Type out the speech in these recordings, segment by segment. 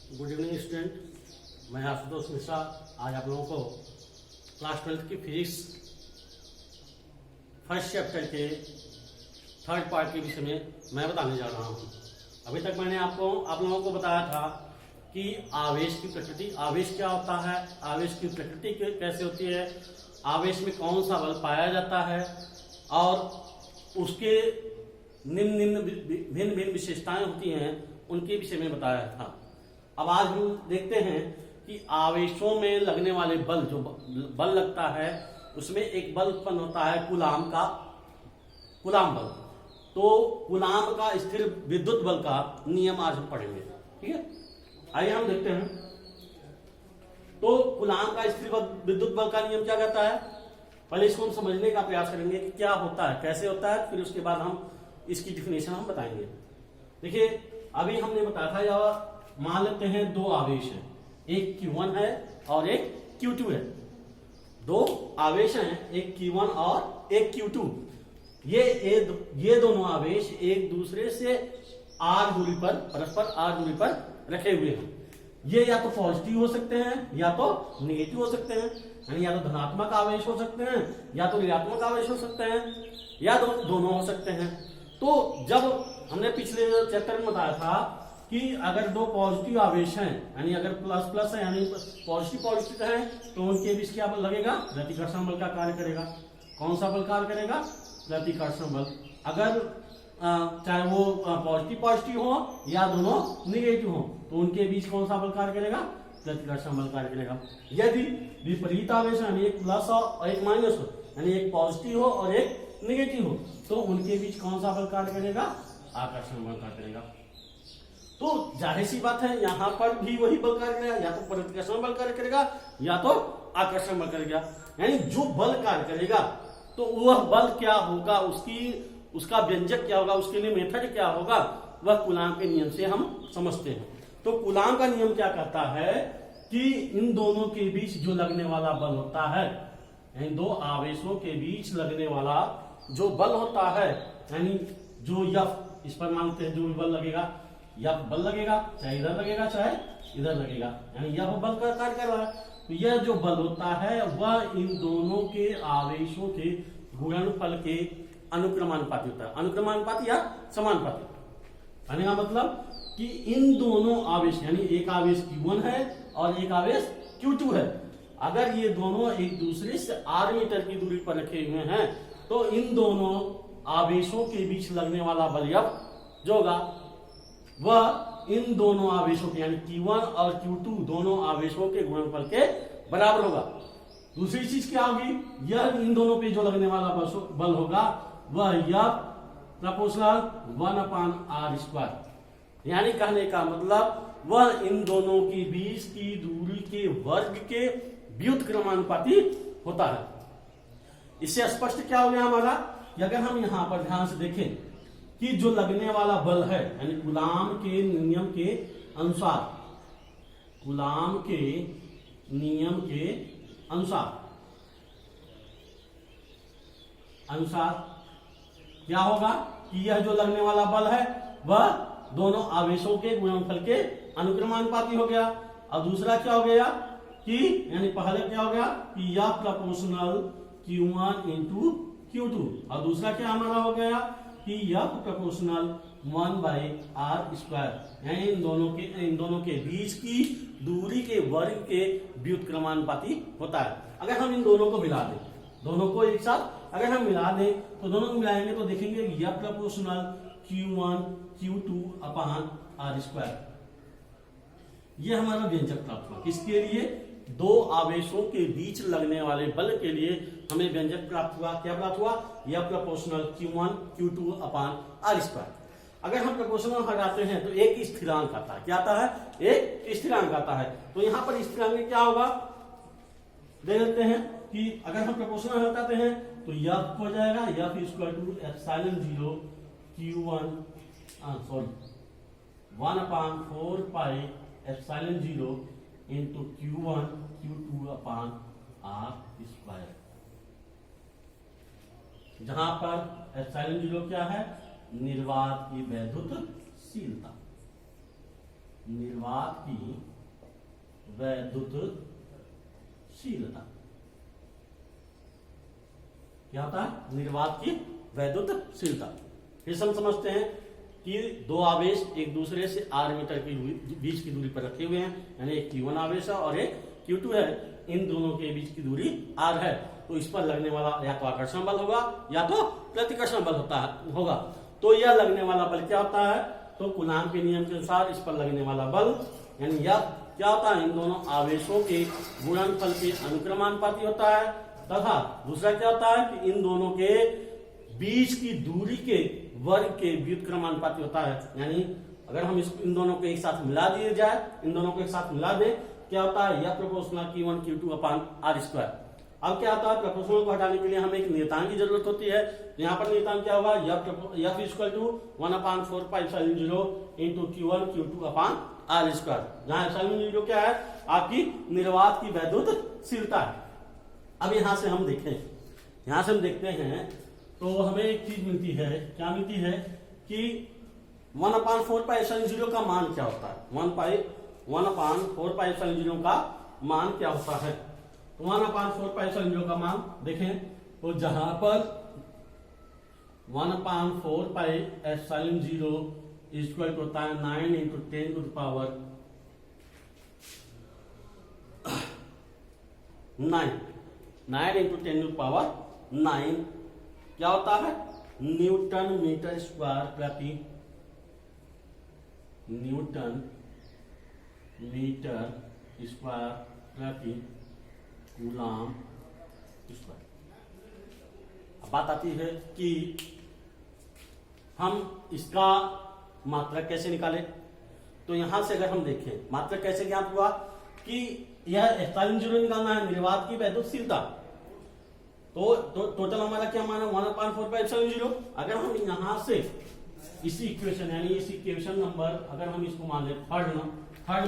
Good evening student, मैं आशुतोष मिश्रा आज आप लोगों को क्लास 12 की फिजिक्स फर्स्ट चैप्टर के थर्ड पार्ट के विषय में मैं बताने जा रहा हूँ। अभी तक मैंने आप लोगों को बताया था कि आवेश की प्रकृति, आवेश क्या होता है, आवेश की प्रकृति कैसे होती है, आवेश में कौन सा बल पाया जाता है और उसके भिन्न भिन्न विशेषताएं होती हैं, उनके विषय में बताया था। अब आज हम देखते हैं कि आवेशों में लगने वाले बल, जो बल लगता है उसमें एक बल उत्पन्न होता है कूलाम बल। तो कूलाम का स्थिर विद्युत बल का नियम आज हम पढ़ेंगे, ठीक है। आइए हम देखते हैं। तो कूलाम का स्थिर विद्युत बल का नियम क्या कहता है, पहले इसको हम समझने का प्रयास करेंगे कि क्या होता है, कैसे होता है, फिर उसके बाद हम इसकी डिफिनेशन हम बताएंगे। देखिए, अभी हमने बताया था, या मान लेते हैं दो आवेश हैं, एक Q1 है और एक Q2 है। दो आवेश हैं, एक Q1 और एक Q2। ये दोनों आवेश एक दूसरे से r दूरी पर, परस्पर r दूरी पर रखे हुए हैं। ये या तो पॉजिटिव हो सकते हैं या तो नेगेटिव हो सकते हैं, यानी या तो धनात्मक आवेश हो सकते हैं या तो ऋणात्मक आवेश हो सकते हैं, या दोनों हो सकते हैं। तो जब हमने पिछले चैप्टर में बताया था कि अगर दो पॉजिटिव आवेश हैं, यानी अगर प्लस प्लस है, यानी पॉजिटिव है, तो उनके बीच क्या बल लगेगा, प्रतिकर्षण बल का कार्य करेगा। कौन सा बल कार्य करेगा, प्रतिकर्षण बल। अगर चाहे वो पॉजिटिव हो या दोनों निगेटिव हो, तो उनके बीच कौन सा बल कार्य करेगा, प्रतिकर्षण बल कार्य करेगा। यदि विपरीत आवेश यानी एक प्लस और एक माइनस हो, यानी एक पॉजिटिव हो और एक निगेटिव हो, तो उनके बीच कौन सा बल कार्य करेगा, आकर्षण बल कार्य करेगा। तो जाहिर सी बात है, यहां पर भी वही बल कार्य करेगा, या तो प्रतिकर्षण बल कार्य करेगा या तो आकर्षण बल करेगा। यानी जो बल कार्य करेगा, तो वह बल क्या होगा, उसका व्यंजक क्या होगा, उसके लिए मेथड क्या होगा, वह कूलाम के नियम से हम समझते हैं। तो कूलाम का नियम क्या कहता है कि इन दोनों के बीच जो लगने वाला बल होता है, यानी दो आवेशों के बीच लगने वाला जो बल होता है, यानी जो F, इस पर मानते हैं जो भी बल लगेगा, यह बल लगेगा, चाहे इधर लगेगा चाहे इधर लगेगा, यानी यह बल का कार्य कर रहा है। तो यह जो बल होता है वह इन दोनों के आवेशों के गुणनफल के अनुक्रमानुपाती होता है। अनुक्रमानुपाती या समानुपाती, कहने का मतलब कि इन दोनों आवेश, यानी एक आवेश Q1 है और एक आवेश Q2 है, अगर ये दोनों एक दूसरे से r मीटर की दूरी पर रखे हुए हैं, तो इन दोनों आवेशों के बीच लगने वाला बल F जो होगा वह इन दोनों आवेशों के, यानी Q1 और Q2 दोनों आवेशों के गुणनफल के बराबर होगा। दूसरी चीज क्या होगी, यह इन दोनों पे जो लगने वाला बल होगा वह F प्रोपोर्शनल 1/r², यानी कहने का मतलब वह इन दोनों के बीच की दूरी के वर्ग के व्युत्क्रमानुपाती होता है। इससे स्पष्ट क्या हो गया हमारा कि अगर हम यहां पर ध्यान से देखें कि जो लगने वाला बल है, यानी कूलाम के नियम के अनुसार, कूलाम के नियम के अनुसार क्या होगा कि यह जो लगने वाला बल है वह दोनों आवेशों के गुणनफल के अनुक्रमानुपाती हो गया। और दूसरा क्या हो गया कि, यानी पहले क्या हो गया कि यह प्रोपोर्शनल Q1 into Q2, और दूसरा क्या हमारा हो गया कि यह प्रोपोर्शनल 1/r², यानी इन दोनों के बीच की दूरी के वर्ग के व्युत्क्रमानुपाती होता है। अगर हम इन दोनों को मिला दें, दोनों को एक साथ अगर हम मिला दें, तो दोनों को मिलाएंगे तो देखेंगे यह प्रोपोर्शनल Q1 Q2/r²। यह हमारा व्यंजक प्राप्त हुआ। किसके लिए, दो आवेशों के बीच लगने वाले बल के लिए हमें व्यंजक प्राप्त हुआ। क्या प्राप्त हुआ, यह प्रोपोर्शनल Q1 Q2/r²। अगर हम प्रोपोर्शनल हटाते हैं तो एक स्थिरांक आता है। क्या आता है, एक स्थिरांक आता है। तो यहां पर स्थिरांक क्या होगा, दे देते हैं कि अगर हम प्रोपोर्शनल हटाते हैं तो F हो जाएगा, F = ε0 Q1 1/4πε0 into Q1 Q2/r², जहां पर ε0 क्या है, निर्वात की वैद्युतशीलता। निर्वात की वैद्युतशीलता। क्या होता है? निर्वात की वैद्युतशीलता। फिर हम समझते हैं कि दो आवेश एक दूसरे से r मीटर की बीच की दूरी पर रखे हुए हैं, यानी एक Q1 आवेश है और एक Q2 है। इन दोनों के बीच की दूरी r है, तो इस पर लगने वाला या तो आकर्षण बल होगा या तो प्रतिकर्षण बल होगा। तो यह लगने वाला बल क्या होता है? तो कूलाम के नियम के अनुसार इस पर लगने वाला बल यानी यह क्या होता है? इन दोनों आवेशों के गुणनफल के अनुक्रमानुपाती होता है, तथा दूसरा क्या होता है कि इन दोनों के बीच की दूरी के वर्ग के व्युत्क्रमानुपाती होता है। यानी अगर हम इन दोनों को एक साथ मिला दिए जाए, इन दोनों को एक साथ मिला दें, क्या होता है? यह proportional Q1 Q2 upon R square. अब क्या होता है? प्रोपोर्शनल को हटाने के लिए हमें एक नियतांक की जरूरत होती है। तो यहाँ पर नियतांक क्या होगा? F equal to 1/4π0 into Q1 Q2 upon R square, जहाँ एप्सिलॉन क्या है? आपकी निर्वात की वैद्युतशीलता है। अब यहां से हम देखते हैं तो हमें एक चीज मिलती है। क्या मिलती है? कि 1/4π0 का मान क्या होता है? 1/4π0 का मान क्या होता है? 1/4π0 का मान देखें तो जहां पर 1/4π0 इक्वल टू होता है 9 into 10 to the power 9 into 10 to the power 9 क्या होता है? न्यूटन मीटर स्क्वायर प्रति कूलाम स्क्वायर। अब बात आती है कि हम इसका मात्रक कैसे निकालें। तो यहां से अगर हम देखें मात्रक कैसे ज्ञात हुआ कि यह एप्सिलॉन निकालना है, निर्वात की वैद्युतशीलता। तो टोटल हमारा क्या माना? 1/4π0। अगर हम यहां से इसी इक्वेशन यानी इस इक्वेशन नंबर अगर हम इसको मान लें थर्ड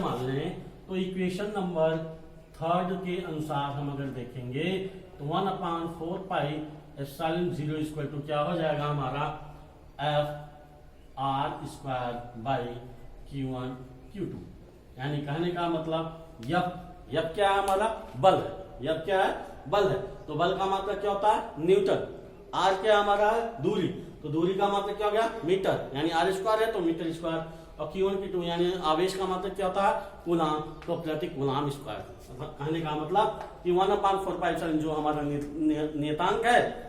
मान लें, तो इक्वेशन नंबर थर्ड के अनुसार हम अगर देखेंगे तो 1/4π0 इक्वल टू क्या हो जाएगा हमारा? F/r² by Q1 Q2। यानी कहने का मतलब यह क्या है? हमारा बल है। यह क्या है? बल है। तो बल का मात्रक क्या होता है? न्यूटन। r क्या हमारा है? दूरी। तो दूरी का मात्रक क्या हो गया? मीटर, यानी r स्क्वायर है तो मीटर स्क्वायर। और Q1 Q2 यानी आवेश का मात्रक क्या होता है? कूलाम, तो प्रति कूलाम स्क्वायर। कहने का मतलब कि 1/4π जो हमारा नियतांक है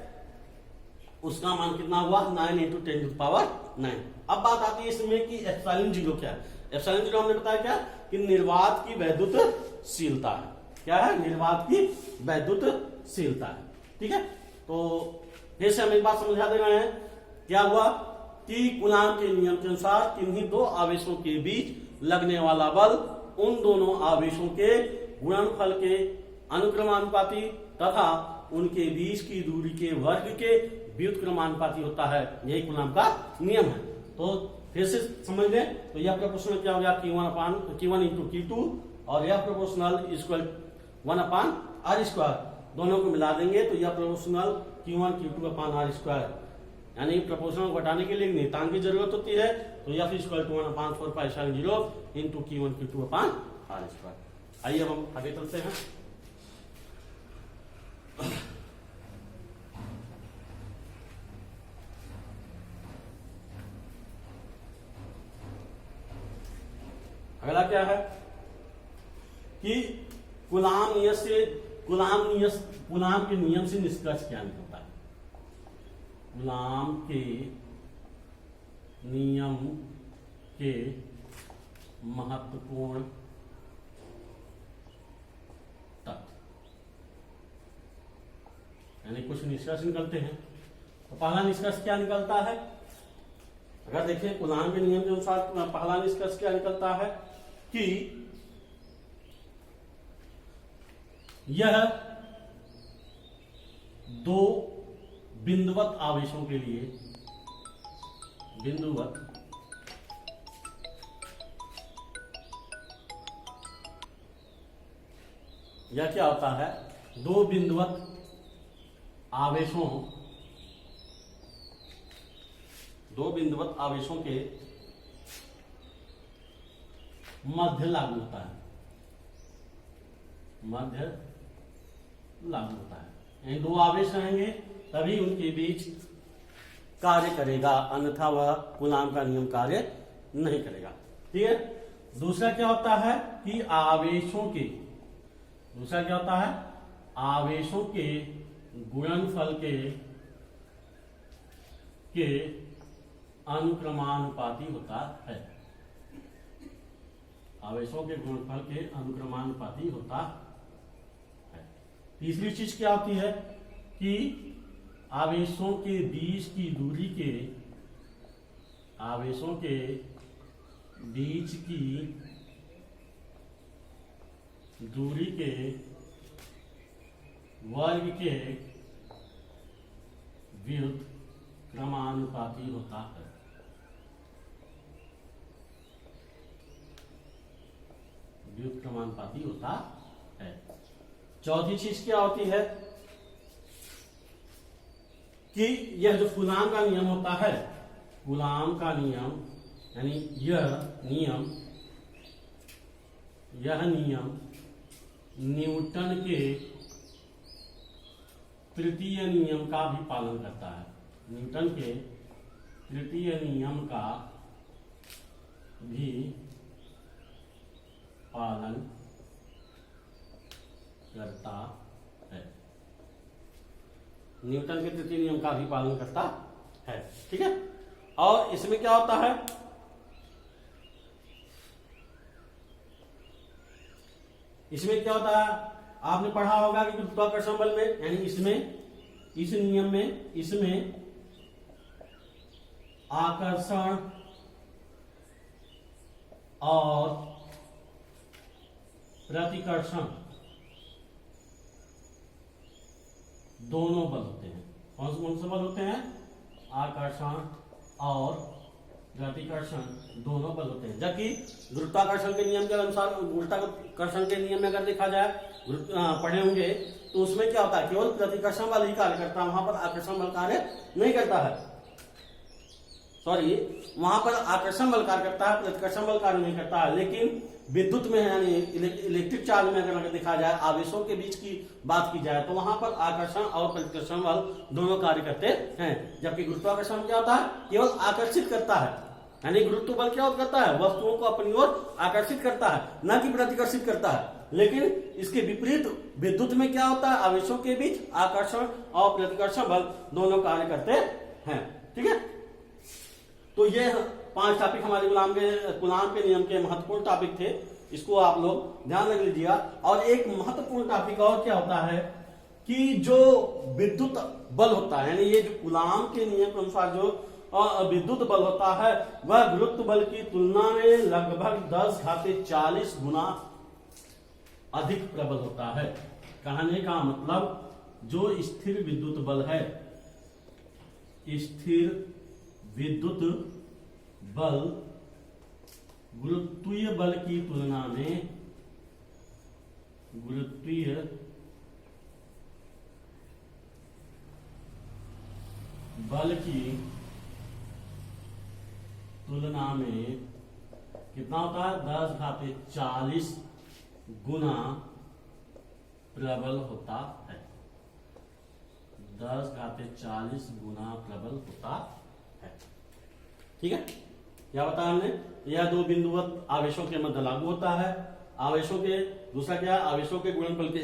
उसका मान कितना हुआ? 9 इंटू 10 टू द पावर 9। अब बात आती है इसमें कि एप्सिलॉन क्या है? एप्सिलॉन हमने बताया क्या कि निर्वात की वैद्युतशीलता है। क्या है? निर्वात की वैद्युतशीलता है। ठीक है, तो फिर से हम एक बात समझा दे रहे हैं। क्या हुआ कि कूलाम के नियम के अनुसार किन्हीं दो आवेशों के बीच लगने वाला बल उन दोनों आवेशों के गुणनफल के अनुक्रमानुपाती तथा उनके बीच की दूरी के वर्ग के व्युत्क्रमानुपाती होता है। यही कूलाम का नियम है। तो फिर से समझ लें तो यह प्रोपोर्शनल क्या हो गया? Q1 इंटू Q2 और यह प्रोपोर्शनल इक्वल 1/r स्क्वायर। दोनों को मिला देंगे तो यह proportional Q1 Q2 upon R square. यानी प्रोपोर्शनल को घटाने के लिए नियतांक की जरूरत होती है। तो यह equal to 1/4π0 into Q1 Q2 upon R square. आइए अब हम आगे चलते हैं। अगला क्या है कि कूलाम के नियम से निष्कर्ष क्या निकलता है? कूलाम के नियम के महत्वपूर्ण तथ्य यानी कुछ निष्कर्ष निकलते हैं। तो पहला निष्कर्ष क्या निकलता है? अगर देखें कूलाम के नियम के अनुसार पहला निष्कर्ष क्या निकलता है कि यह दो बिंदुवत आवेशों के लिए यह क्या होता है? दो बिंदुवत आवेशों के मध्य लागू होता है, मध्य लागू होता है। यानी दो आवेश रहेंगे तभी उनके बीच कार्य करेगा, अन्यथा वह कूलाम का नियम कार्य नहीं करेगा। ठीक है। दूसरा क्या होता है कि आवेशों के, दूसरा क्या होता है, आवेशों के गुणनफल के अनुक्रमानुपाती होता है, आवेशों के गुणनफल के अनुक्रमानुपाती होता है। तीसरी चीज क्या होती है कि आवेशों के बीच की दूरी के, आवेशों के बीच की दूरी के वर्ग के विरुद्ध क्रमानुपाती होता है। विरुद्ध क्रमानुपाती होता है। चौथी चीज क्या होती है कि यह जो कूलाम का नियम होता है, कूलाम का नियम यानी यह नियम न्यूटन के तृतीय नियम का भी पालन करता है, न्यूटन के तृतीय नियम का भी पालन करता है, न्यूटन के तृतीय नियम का भी पालन करता है। ठीक है। और इसमें क्या होता है, इसमें क्या होता है, आपने पढ़ा होगा कि गुरुत्वाकर्षण बल में, यानी इसमें, इस नियम में, इसमें आकर्षण और प्रतिकर्षण दोनों बल होते हैं। कौन से बल होते हैं, आकर्षण और प्रतिकर्षण दोनों बल होते हैं। जबकि गुरुत्वाकर्षण के नियम के अनुसार, गुरुत्वाकर्षण के नियम में अगर देखा जाए, पढ़े होंगे, तो उसमें क्या होता है, केवल प्रतिकर्षण बल ही कार्य करता है, वहां पर आकर्षण बल कार्य नहीं करता है। सॉरी, वहां पर आकर्षण बल कार्य करता है, प्रतिकर्षण बल कार्य नहीं करता है। लेकिन विद्युत में, यानी इलेक्ट्रिक चार्ज में अगर देखा जाए, आवेशों के बीच की बात की जाए, तो वहां पर आकर्षण और प्रतिकर्षण बल दोनों कार्य करते हैं। जबकि गुरुत्वाकर्षण क्या होता है, केवल आकर्षित करता है, यानी गुरुत्व बल क्या करता है, वस्तुओं को अपनी ओर आकर्षित करता है, न कि प्रतिकर्षित करता है। लेकिन इसके विपरीत विद्युत में क्या होता है, आवेशों के बीच आकर्षण और प्रतिकर्षण बल दोनों कार्य करते हैं। ठीक है। तो ये 5 टॉपिक हमारे कूलाम के नियम के महत्वपूर्ण टॉपिक थे, इसको आप लोग ध्यान रख लीजिएगा। और एक महत्वपूर्ण टॉपिक और क्या होता है कि जो विद्युत बल होता है, यानी ये जो कूलाम के नियम के अनुसार जो विद्युत बल होता है, वह गुरुत्व बल की तुलना में लगभग 10⁻40 गुना अधिक प्रबल होता है। कहने का मतलब, जो स्थिर विद्युत बल है, स्थिर विद्युत बल गुरुत्वीय बल की तुलना में, गुरुत्वीय बल की तुलना में कितना होता है, 10⁻40 गुना प्रबल होता है, 10⁻40 गुना प्रबल होता है। ठीक है। क्या बताया हमने, यह दो बिंदुवत आवेशों के मध्य लागू होता है, आवेशों के, दूसरा क्या है, आवेशों के गुणनफल के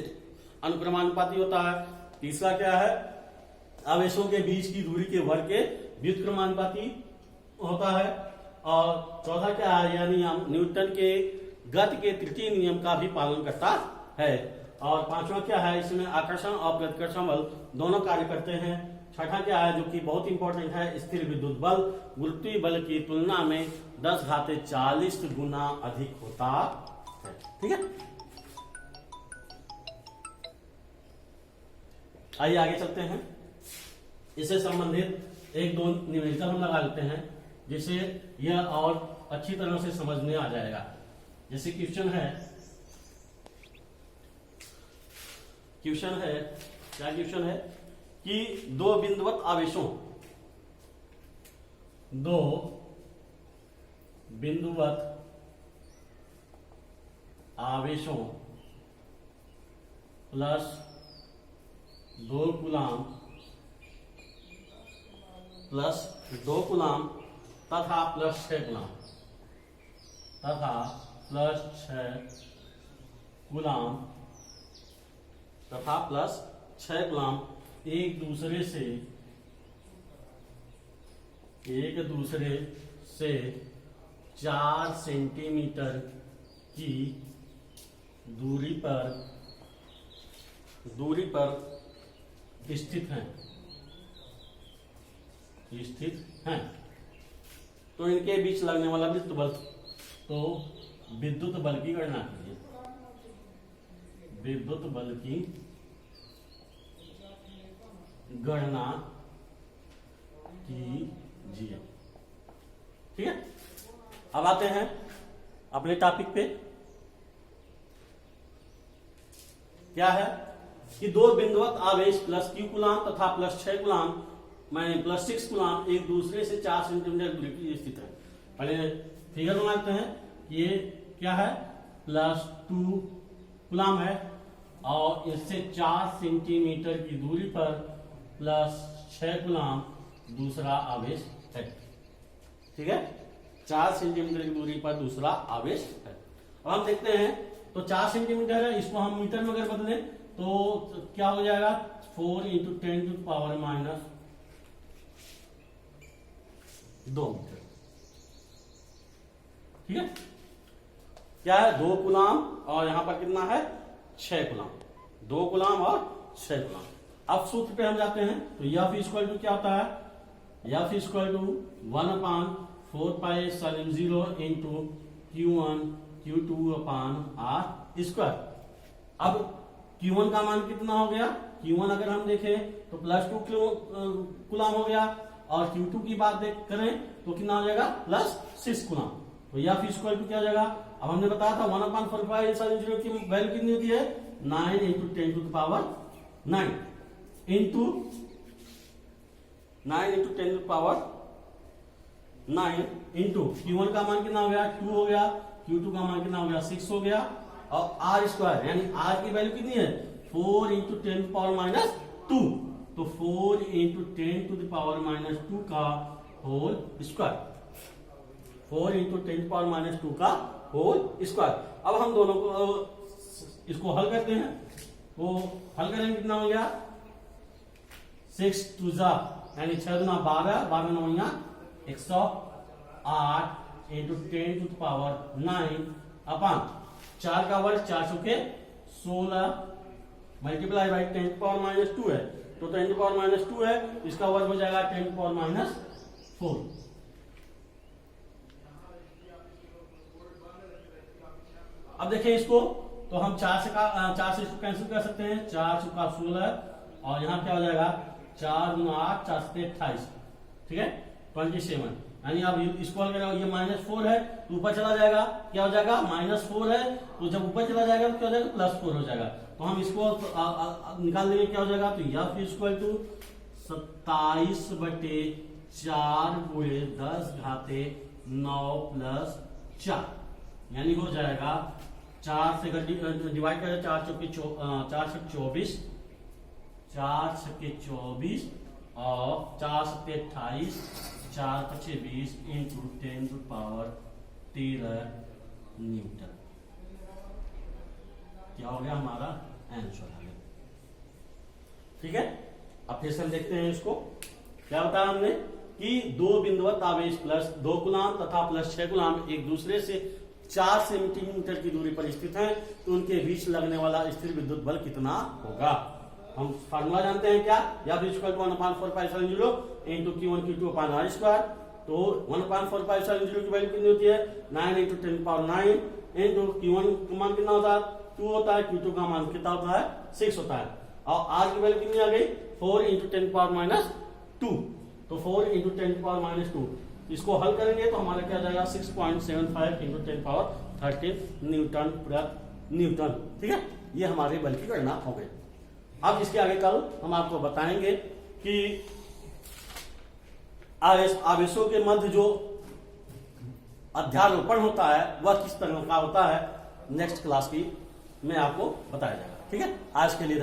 अनुक्रमानुपाती होता है। तीसरा क्या है, आवेशों के बीच की दूरी के वर्ग के व्युत्क्रमानुपाती होता है। और चौथा क्या है, यानी न्यूटन के गति के तृतीय नियम का भी पालन करता है। और पांचवा क्या है, इसमें आकर्षण और प्रतिकर्षण बल दोनों कार्य करते हैं। छठा क्या है, जो कि बहुत इंपॉर्टेंट है, स्थिर विद्युत बल गुरुत्वीय बल की तुलना में 10⁻40 गुना अधिक होता है। ठीक है। आइए आगे चलते हैं, इससे संबंधित एक दो न्यूमेरिकल हम लगा लेते हैं, जिससे यह और अच्छी तरह से समझ में आ जाएगा। जैसे क्वेश्चन है, क्या क्वेश्चन है कि दो बिंदुवत आवेशों, दो बिंदुवत आवेशों प्लस 2 कूलाम प्लस 2 कूलाम तथा प्लस 6 कूलाम तथा प्लस 6 कूलाम तथा प्लस 6 कूलाम एक दूसरे से 4 सेंटीमीटर की दूरी पर स्थित हैं। तो इनके बीच लगने वाला विद्युत बल, तो विद्युत बल की गणना कीजिए। विद्युत बल की गणना कीजिए। ठीक है, अब आते हैं अपने टॉपिक पे। क्या है कि 2 बिंदुवत आवेश प्लस q कूलाम तथा प्लस 6 कूलाम माने प्लस 6 कूलाम एक दूसरे से 4 सेंटीमीटर दूरी पर स्थित है। पहले फिगर बनाते हैं। ये क्या है, प्लस 2 कूलाम है और इससे 4 सेंटीमीटर की दूरी पर प्लस 6 कूलाम दूसरा आवेश है। ठीक है, 4 सेंटीमीटर की दूरी पर दूसरा आवेश है। अब हम देखते हैं, तो 4 सेंटीमीटर है, इसको हम मीटर में अगर बदलें तो क्या हो जाएगा, 4 × 10⁻⁻² मीटर। ठीक है, क्या है, 2 कूलाम और यहां पर कितना है, 6 कूलाम। 2 कूलाम और 6 कूलाम। अब सूत्र पे हम जाते हैं, तो F = क्या होता है, F = 1/4πε0 × Q1 Q2/r²। अब Q1 का मान कितना हो गया, Q1 अगर हम देखें तो प्लस 2 कूलाम हो गया और Q2 की बात करें तो कितना हो जाएगा, प्लस 6 कूलाम। तो F = क्या हो जाएगा, अब हमने बताया था 1/4πε0 की वैल्यू कितनी होती है, 9 × 10⁹ इंटू 9 × 10⁹ इंटू Q1 का मान कितना हो गया, 2 हो गया, Q2 का मान कितना हो गया, 6 हो गया, और r² यानी r की वैल्यू कितनी है, 4 × 10⁻²। तो 4 × 10⁻² का होल स्क्वायर, 4 × 10⁻² का होल स्क्वायर। अब हम दोनों को इसको हल करते हैं, तो हल करेंगे कितना हो गया, 6 2 यानी 6 × 12, 12 × 9 108 × 10⁹ 4 का वर्ग 4 × 16 मल्टीप्लाई बाई 10⁻² है, तो 10⁻² है, इसका वर्ग हो जाएगा 10⁻4। अब देखें इसको, तो हम 4 से इसको कैंसिल कर सकते हैं, 4 × 16 और यहाँ क्या हो जाएगा, 4 × 8 4 × 28। ठीक है, 27। यानी अब इसको हल करें, ये -4 है तो ऊपर चला जाएगा, क्या हो जाएगा, -4 है, तो जब ऊपर चला जाएगा तो क्या हो जाएगा, +4 हो जाएगा। तो हम इसको निकाल देंगे, क्या हो जाएगा, तो F = 27/4 × 10⁹ यानी हो जाएगा 4 से डिवाइड करें, 4 × 24 और 4 × 28 4 × 20 × 10⁻13 न्यूटन। क्या हो गया, हमारा आंसर आ गया। ठीक है, अब फिर से हम देखते हैं इसको। क्या बताया हमने कि 2 बिंदुवत आवेश प्लस 2 कूलाम तथा प्लस 6 कूलाम एक दूसरे से 4 सेंटीमीटर की दूरी पर स्थित हैं, तो उनके बीच लगने वाला स्थिर विद्युत बल कितना होगा। हम फार्मूला जानते हैं, क्या, F = 1/4πε0 × Q1 Q2/r²। तो 1/4πε0 की वैल्यू कितनी होती है, 9 × 10⁹ इंटू Q1 का मान कितना होता है, 2 होता है, Q2 का मान कितना होता है, 6 होता है, और r की वैल्यू कितनी आ गई, 4 × 10⁻²। तो 4 × 10⁻², इसको हल करेंगे तो हमारा क्या जाएगा, 6.75 × 10⁻13 न्यूटन। ठीक है, ये हमारे बल की गणना हो गई। अब इसके आगे कल हम आपको बताएंगे कि आवेशों के मध्य जो अध्यारोपण होता है वह किस तरह का होता है, नेक्स्ट क्लास की में आपको बताया जाएगा। ठीक है, आज के लिए